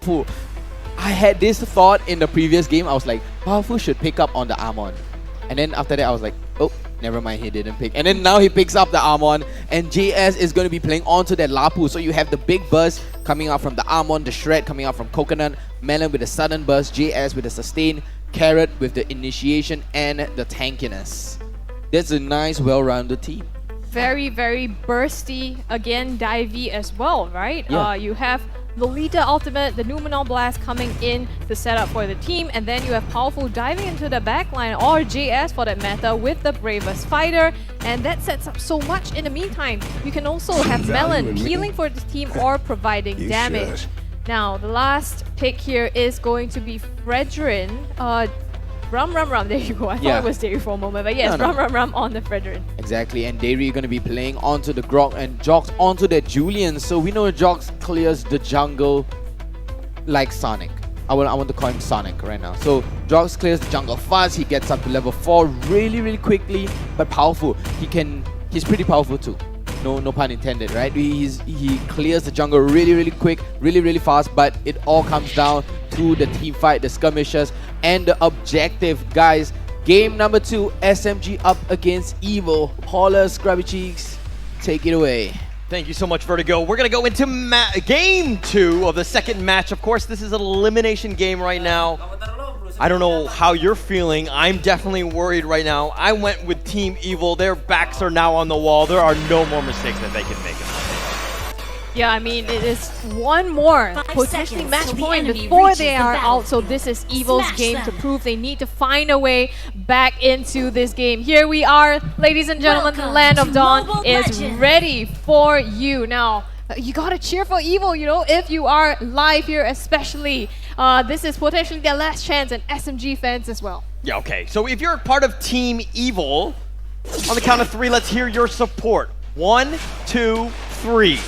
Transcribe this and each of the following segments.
Powerful. I had this thought in the previous game. I was like, Powerful should pick up on the Armon. And then after that, I was like, oh, never mind, he didn't pick. And then now he picks up the Armon. And JS is going to be playing onto that Lapu. So you have the big burst coming out from the Armon, the Shred coming out from Coconut, Melon with the sudden burst, JS with the sustain, Carrot with the initiation and the tankiness. That's a nice, well-rounded team. Very, very bursty. Again, divey as well, right? Yeah. You have Lolita Ultimate, the Numenor Blast coming in to set up for the team, and then you have Powerful diving into the backline, or JS for that matter, with the Bravest Fighter, and that sets up so much in the meantime. You can also have Melon healing for the team or providing damage. Now, the last pick here is going to be Fredrin. Rum, there you go. I thought it was Dairy for a moment, but yes, Rum on the Fredrin. Exactly, and Dairy going to be playing onto the Grok and Jox onto the Julian. So we know Jox clears the jungle like Sonic. I want to call him Sonic right now. So Jox clears the jungle fast. He gets up to level 4 really quickly, but powerful. He's pretty powerful too. No pun intended, right? He clears the jungle really quick, really fast, but it all comes down to the team fight, the skirmishes, and the objective, guys. Game number 2, SMG up against Evil. Paula, Scrubby Cheeks, take it away. Thank you so much, Vertigo. We're going to go into game 2 of the second match. Of course, this is an elimination game right now. I don't know how you're feeling. I'm definitely worried right now. I went with Team Evil. Their backs are now on the wall. There are no more mistakes that they can make. Yeah, I mean, it is one more potentially match point before they are out. So this is Evil's game to prove they need to find a way back into this game. Here we are, ladies and gentlemen. The Land of Dawn is ready for you. Now, you gotta cheer for Evil, you know, if you are live here especially. This is potentially their last chance, and SMG fans as well. Yeah, okay. So if you're part of Team Evil, on the count of 3, let's hear your support. 1, 2, 3.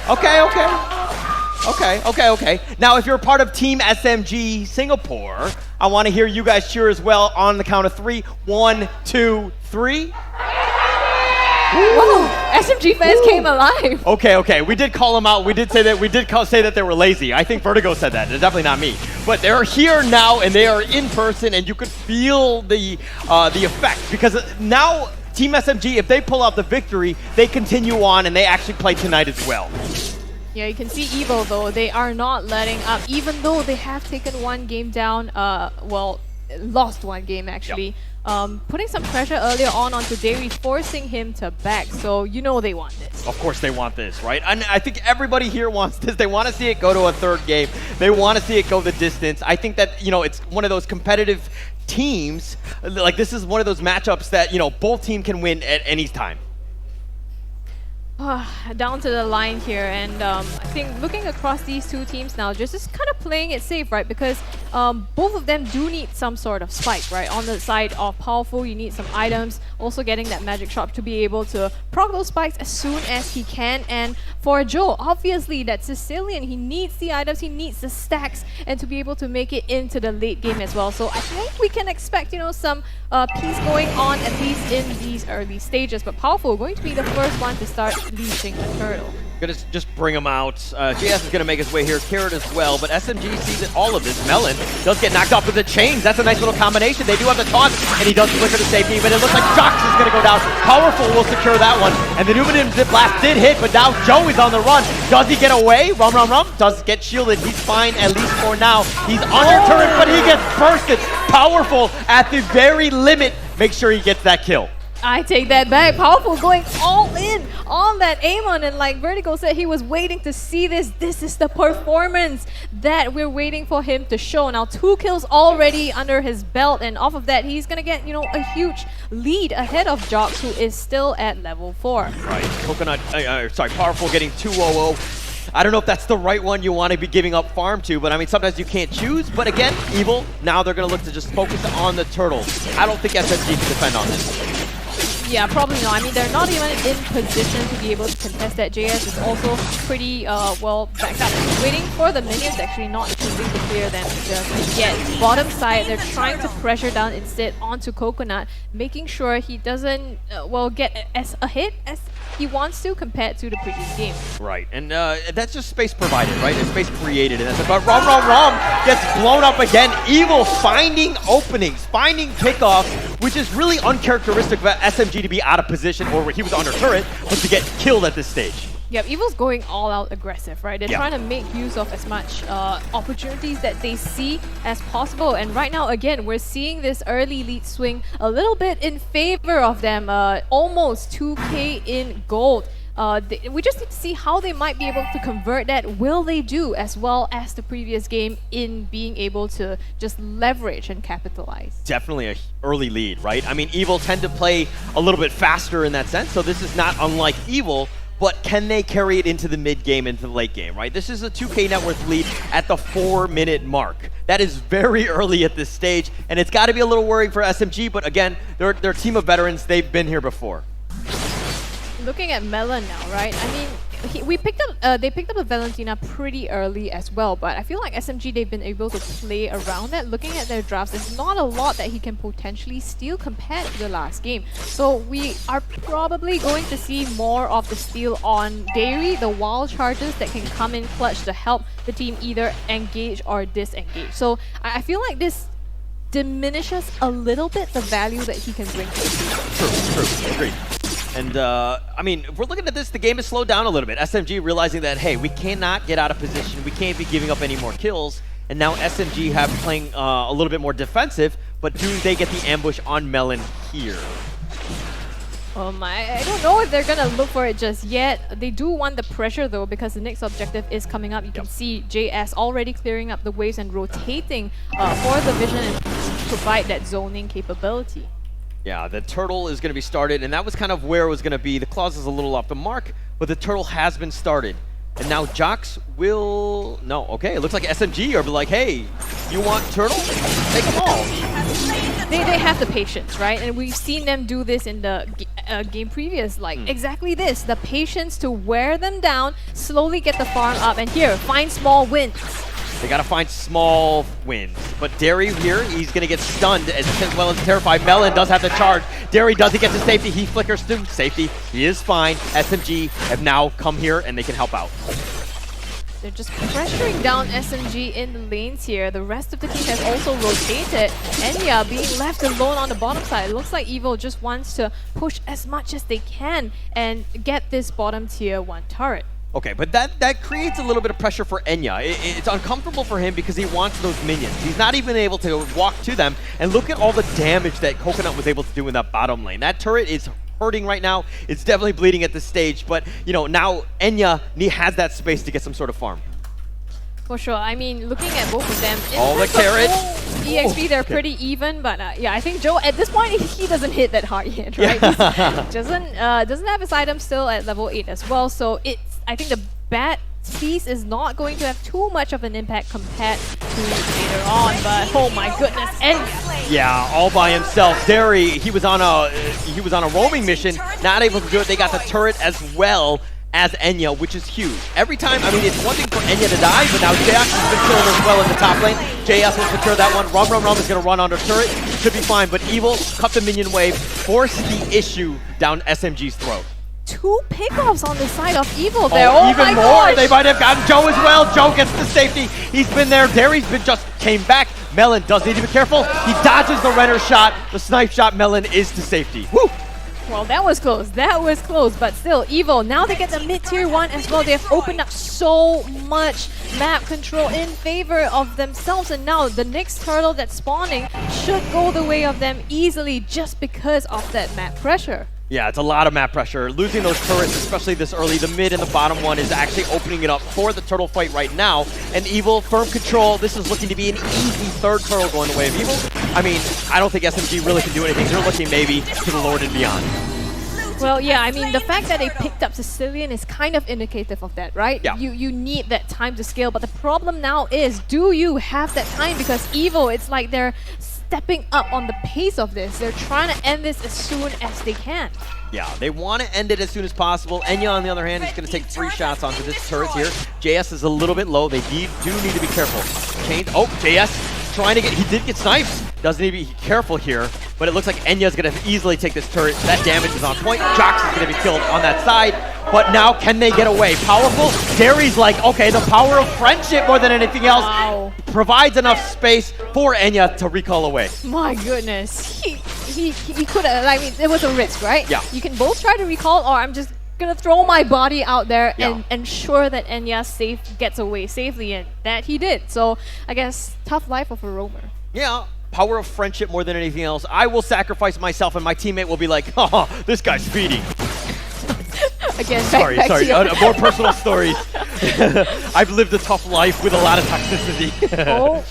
Okay. Now, if you're part of Team SMG Singapore, I want to hear you guys cheer as well on the count of 3. 1, 2, 3. Whoa, SMG fans came alive. Okay. We did call them out. We did say that they were lazy. I think Vertigo said that. It's definitely not me. But they're here now, and they are in person, and you could feel the effect, because now Team SMG, if they pull out the victory, they continue on, and they actually play tonight as well. Yeah, you can see Evil though. They are not letting up, even though they have taken one game down. Well, lost one game actually. Yep. Putting some pressure earlier on onto Dairy, forcing him to back. So you know they want this. Of course they want this, right? And I think everybody here wants this. They want to see it go to a third game. They want to see it go the distance. I think that, you know, it's one of those competitive teams. Like, this is one of those matchups that, you know, both teams can win at any time. Down to the line here, and I think looking across these two teams now, just kind of playing it safe, right? Because both of them do need some sort of spike, right? On the side of Powerful, you need some items, also getting that magic shop to be able to proc those spikes as soon as he can. And for Joe, obviously that Sicilian, he needs the items, he needs the stacks, and to be able to make it into the late game as well. So I think we can expect, you know, some peace going on, at least in these early stages. But Powerful going to be the first one to start leashing the turtle. Gonna just bring him out. JS is gonna make his way here, Carrot as well, but SMG sees it, all of this. Melon does get knocked off with the chains. That's a nice little combination. They do have the taunt, and he does flicker to safety, but it looks like Jox is gonna go down. Powerful will secure that one, and the Numenor Zip Blast did hit, but now Joe is on the run. Does he get away? Rum. Does get shielded. He's fine, at least for now. He's under turret, but he gets bursted. Powerful at the very limit. Make sure he gets that kill. I take that back. Powerful going all in on that Amon, and like Vertigo said, he was waiting to see this. This is the performance that we're waiting for him to show. Now 2 kills already under his belt, and off of that, he's gonna get, you know, a huge lead ahead of Jox, who is still at level 4. Right, Coconut, Powerful getting 2-0-0. I don't know if that's the right one you want to be giving up farm to, but I mean, sometimes you can't choose. But again, Evil, now they're going to look to just focus on the turtle. I don't think SMG can defend on this. Yeah, probably not. I mean, they're not even in position to be able to contest that. JS is also pretty well backed up. Waiting for the minions, actually not choosing to clear them just yet. Bottom side, they're trying to pressure down instead onto Coconut, making sure he doesn't, well, get as a hit as he wants to compared to the previous game. Right, and that's just space provided, right? It's space created, and that's it. But Rom gets blown up again. Evil finding openings, finding pickoffs, which is really uncharacteristic of SMG to be out of position or where he was under turret, but to get killed at this stage. Yep, Evil's going all out aggressive, right? They're Yeah. trying to make use of as much opportunities that they see as possible. And right now, again, we're seeing this early lead swing a little bit in favor of them. Almost 2K in gold. We just need to see how they might be able to convert that. Will they do as well as the previous game in being able to just leverage and capitalize? Definitely an early lead, right? I mean, Evil tend to play a little bit faster in that sense, so this is not unlike Evil. But can they carry it into the mid game, into the late game, right? This is a 2K net worth lead at the 4-minute mark. That is very early at this stage, and it's got to be a little worrying for SMG, but again, they're a team of veterans. They've been here before. Looking at Melon now, right? I mean, they picked up a Valentina pretty early as well, but I feel like SMG, they've been able to play around that. Looking at their drafts, there's not a lot that he can potentially steal compared to the last game. So we are probably going to see more of the steal on Dairy, the wild charges that can come in clutch to help the team either engage or disengage. So I feel like this diminishes a little bit the value that he can bring to the team. True, agreed. And, I mean, if we're looking at this, the game has slowed down a little bit. SMG realizing that, hey, we cannot get out of position. We can't be giving up any more kills. And now SMG have playing a little bit more defensive, but do they get the ambush on Melon here? I don't know if they're gonna look for it just yet. They do want the pressure though, because the next objective is coming up. You can see JS already clearing up the waves and rotating for the vision and provide that zoning capability. Yeah, the turtle is going to be started, and that was kind of where it was going to be. The clause is a little off the mark, but the turtle has been started. And now Jox will... No, okay, it looks like SMG are like, hey, you want turtle? Take them all. They have the patience, right? And we've seen them do this in the game previous, like exactly this. The patience to wear them down, slowly get the farm up, and here, find small wins. They got to find small wins. But Derry here, he's going to get stunned as well as terrified. Melon does have the charge. Derry doesn't get to safety. He flickers to safety. He is fine. SMG have now come here and they can help out. They're just pressuring down SMG in the lanes here. The rest of the team has also rotated. Enya being left alone on the bottom side. It looks like Evil just wants to push as much as they can and get this bottom tier 1 turret. Okay, but that creates a little bit of pressure for Enya. It's uncomfortable for him because he wants those minions. He's not even able to walk to them. And look at all the damage that Coconut was able to do in that bottom lane. That turret is hurting right now. It's definitely bleeding at this stage. But, you know, now Enya has that space to get some sort of farm. For sure. I mean, looking at both of them, in All the terms of carrot. EXP, they're pretty even, but yeah, I think Joe at this point he doesn't hit that hard yet, right? Yeah. Doesn't have his item still at level 8 as well, so I think the bat piece is not going to have too much of an impact compared to later on. But oh my goodness, Enya. Yeah, all by himself. Derry, he was on a roaming mission, not able to do it. They got the turret as well as Enya, which is huge. Every time, I mean, it's one thing for Enya to die, but now JS has been killed as well in the top lane. JS will secure that one. Rum is going to run under turret. Should be fine, but Evil cut the minion wave, forced the issue down SMG's throat. 2 pickoffs on the side of Evil there. Oh even my more. gosh. They might have gotten Joe as well. Joe gets the safety. He's been there. Derry's been just came back. Melon does need to be careful. He dodges the Renner shot. The snipe shot. Melon is to safety. Woo! Well, that was close. That was close, but still, Evil, now they get the mid-tier 1 as well. They have opened up so much map control in favor of themselves, and now the next turtle that's spawning should go the way of them easily just because of that map pressure. Yeah, it's a lot of map pressure. Losing those turrets, especially this early, the mid and the bottom one is actually opening it up for the turtle fight right now. And Evil, firm control. This is looking to be an easy third turtle going the way of Evil. I mean, I don't think SMG really can do anything. They're looking maybe to the Lord and beyond. Well, yeah, I mean, the fact that they picked up Sicilian is kind of indicative of that, right? Yeah. You need that time to scale, but the problem now is, do you have that time? Because Evil, it's like they're stepping up on the pace of this. They're trying to end this as soon as they can. Yeah, they want to end it as soon as possible. Enya, on the other hand, is going to take 3 shots onto this turret here. JS is a little bit low. They do need to be careful. Change. Oh, JS trying to get... He did get sniped. doesn't need to be careful here, but it looks like Enya's going to easily take this turret. That damage is on point. Jox is going to be killed on that side, but now can they get away? Powerful. Derry's like, okay, the power of friendship more than anything else provides enough space for Enya to recall away. My goodness. He could have, I mean, it was a risk, right? Yeah. You can both try to recall, or I'm just gonna throw my body out there Yeah. and ensure that Enya gets away safely, and that he did. So I guess tough life of a roamer. Yeah, power of friendship more than anything else. I will sacrifice myself and my teammate will be like, oh, this guy's speedy. Again, Sorry, back to your- more personal stories. I've lived a tough life with a lot of toxicity.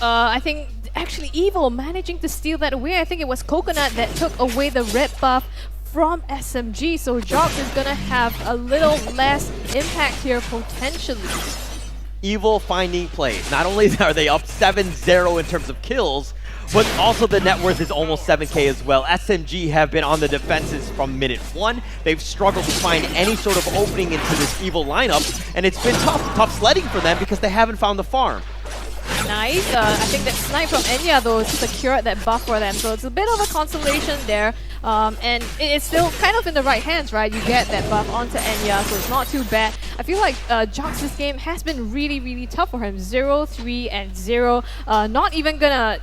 I think actually Evil managing to steal that away. I think it was Coconut that took away the red buff from SMG, so Jox is gonna have a little less impact here potentially. Evil finding plays. Not only are they up 7-0 in terms of kills, but also the net worth is almost 7K as well. SMG have been on the defenses from minute 1. They've struggled to find any sort of opening into this Evil lineup, and it's been tough sledding for them because they haven't found the farm. Nice. I think that snipe from Enya though secured that buff for them, so it's a bit of a consolation there. And it's still kind of in the right hands, right? You get that buff onto Enya, so it's not too bad. I feel like Jox this game has been really, really tough for him. 0, 3, and 0. Not even gonna...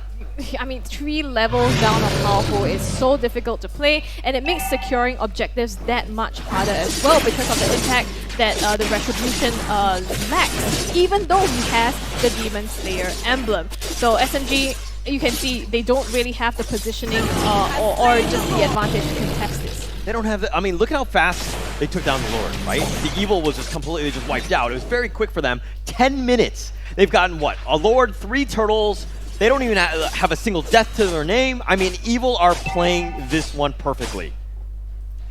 I mean, 3 levels down on Powerful is so difficult to play, and it makes securing objectives that much harder as well because of the impact that the Retribution lacks, even though he has the Demon Slayer emblem. So SMG, you can see they don't really have the positioning or just the advantage to contest this. They don't have the, I mean, look at how fast they took down the Lord, right? The Evil was just completely just wiped out. It was very quick for them. 10 minutes. They've gotten what? A Lord, 3 turtles. They don't even have a single death to their name. I mean, Evil are playing this one perfectly.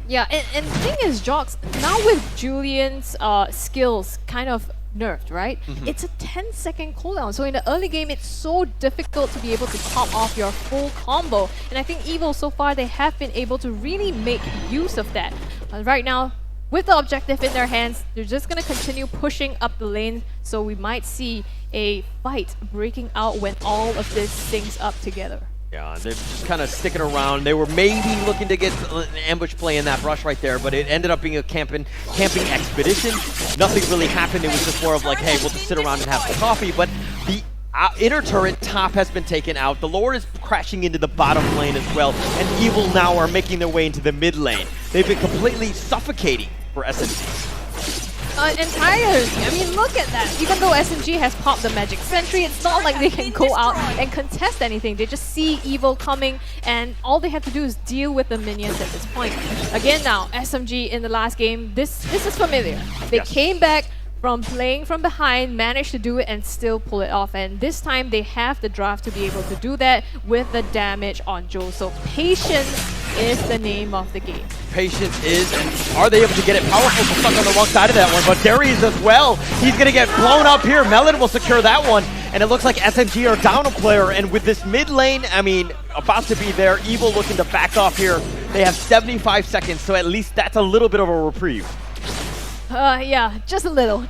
Yeah, and the thing is, Jox, now with Julian's skills kind of nerfed, right? It's a 10-second cooldown. So in the early game, it's so difficult to be able to pop off your full combo. And I think Evil, so far, they have been able to really make use of that. Right now, with the objective in their hands, they're just going to continue pushing up the lane. So we might see a fight breaking out when all of this syncs up together. Yeah, they're just kind of sticking around. They were maybe looking to get an ambush play in that rush right there, but it ended up being a camping expedition. Nothing really happened. It was just more of like, hey, we'll just sit around and have some coffee. But the inner turret top has been taken out. The Lord is crashing into the bottom lane as well, and Evil now are making their way into the mid lane. They've been completely suffocating for SMG. Entirely. I mean, look at that. Even though SMG has popped the Magic Sentry, it's not like they can go out and contest anything. They just see Evil coming, and all they have to do is deal with the minions at this point. Again now, SMG in the last game, this is familiar. They came back from playing from behind, managed to do it and still pull it off. And this time they have the draft to be able to do that with the damage on Joe. So patience is the name of the game. Patience is, and are they able to get it? Powerful stuck on the wrong side of that one, but Darius as well. He's going to get blown up here. Melon will secure that one, and it looks like SMG are down a player, and with this mid lane, I mean, about to be there, Evil looking to back off here. They have 75 seconds, so at least that's a little bit of a reprieve. Yeah, just a little,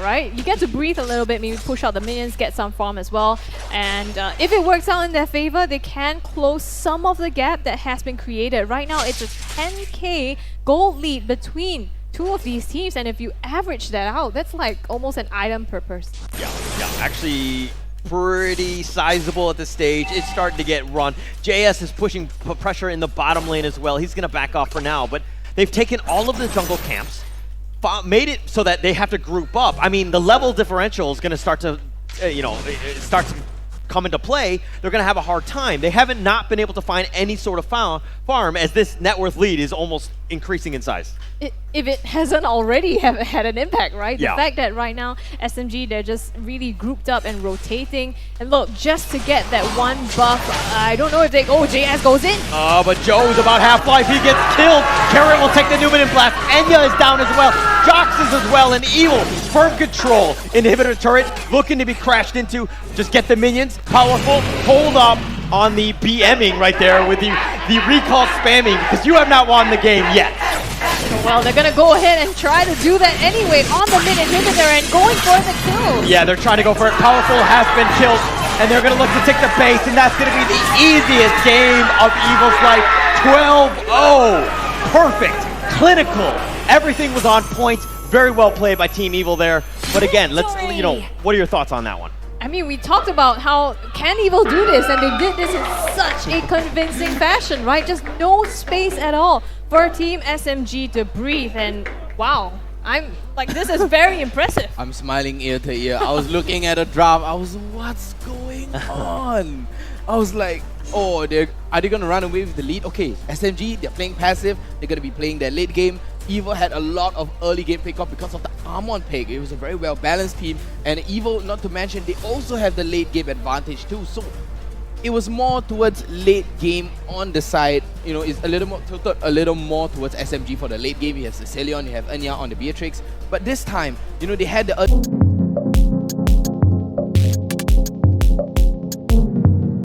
right? You get to breathe a little bit, maybe push out the minions, get some farm as well. And if it works out in their favor, they can close some of the gap that has been created. Right now, it's a 10k gold lead between two of these teams, and if you average that out, that's like almost an item per person. Yeah, actually pretty sizable at this stage. It's starting to get run. JS is pushing pressure in the bottom lane as well. He's going to back off for now, but they've taken all of the jungle camps, made it so that they have to group up. I mean, the level differential is going to start to, start to come into play. They're going to have a hard time. They haven't not been able to find any sort of farm as this net worth lead is almost increasing in size. If it hasn't already had an impact, right? Yeah. The fact that right now, SMG, they're just really grouped up and rotating. And look, just to get that one buff, I don't know if they... Oh, JS goes in. But Joe's about half-life. He gets killed. Carrot will take the Numinous Blast. Enya is down as well. Jox is as well. And Evil, firm control. Inhibitor turret looking to be crashed into. Just get the minions. Powerful. Hold up on the BMing right there with the recall spamming because you have not won the game yet. Well, they're going to go ahead and try to do that anyway on the mid inhibitor and going for the kill. Yeah, they're trying to go for it. Powerful has been killed. and they're going to look to take the base, and that's going to be the easiest game of Evil's life. 12-0. Perfect. Clinical. Everything was on point. Very well played by Team Evil there. But again, let's, what are your thoughts on that one? I mean, we talked about how can Evil do this, and they did this in such a convincing fashion, right? Just no space at all for Team SMG to breathe, and wow. I'm like, this is very impressive. I'm smiling ear to ear. I was looking at a draft. I was, what's going on? I was like, oh, are they going to run away with the lead? Okay, SMG, they're playing passive. They're going to be playing their late game. Evil had a lot of early game pickup because of the Armon pick. It was a very well balanced team. And Evil, not to mention, they also have the late game advantage too. So it was more towards late game on the side. You know, it's a little more tilted, a little more towards SMG for the late game. You have Cecilion, you have Enya on the Beatrix. But this time, you know, they had the